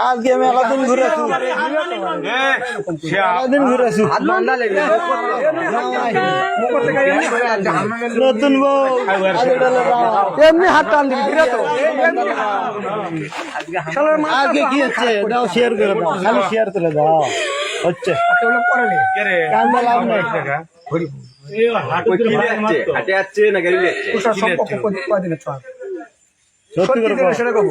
আজকে আমি আলাদিন ঘুরেছি নতুন বউ এমনি হাত টান দিবি আজকে কি হচ্ছে দাও শেয়ার করে দাও খালি শেয়ার করে দাও হচ্ছে কান্দা লাভ নাই হাটে যাচ্ছে না গাড়ি সত্যি করে সেটা কব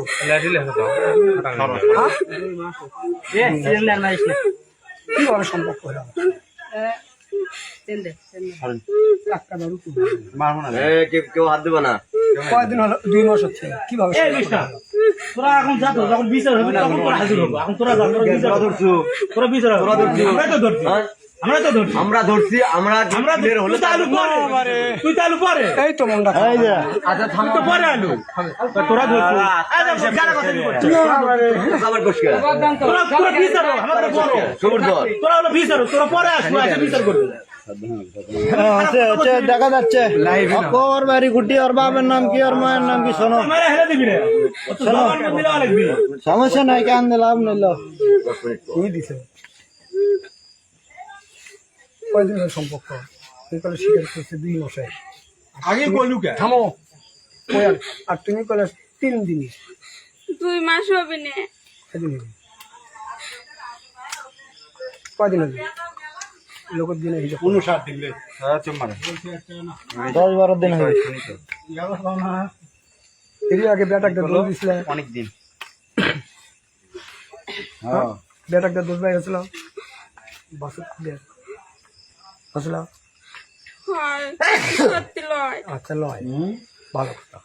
কিভাবে সম্পর্ক হলো কেউ হাত দেবো না কয়দিন হলো 2 মাস হচ্ছে কিভাবে তোরা এখন যা যখন বিচার হবে তখন তোরা হাজির হবো এখন তোরা তোরা বিচার আমরা তো ধরছি আমরা ধরছি আমরা হলে তুই তালু পরে এই তো মনটা আচ্ছা থাম তো পরে আলু তোরা ধরছিস আবার বসকে তোরা তোরা বিচার আমাদের বড় সবুর দল তোরা হলো বিচার তোরা পরে আসবো এসে বিচার করবি দেখা যাচ্ছে ওর বাড়ি গুটি ওর বাবার নাম কি ওর মায়ের নাম কি শোনো মেরে হেলে দিবি রে শোনো সমস্যা নাই কেন লাভ নিল তুমি দিছে কয়দিন হলো সম্পর্ক তুই কলে স্বীকার করছে 2 মাসে আগে কইলু কে থামো আর তুমি কলে 3 দিনই 2 মাস হবে না কয়দিন হবে লোকের দিনে হিসাব 59 দিন রে 10-12 দিন হবে এর আগে বেটাকে দোষ দিছিলে অনেক দিন হ্যাঁ বেটাকে দোষ পাই গেছিল বাস আসলে হয় সত্যি লয় আচ্ছা লয় ভালো কথা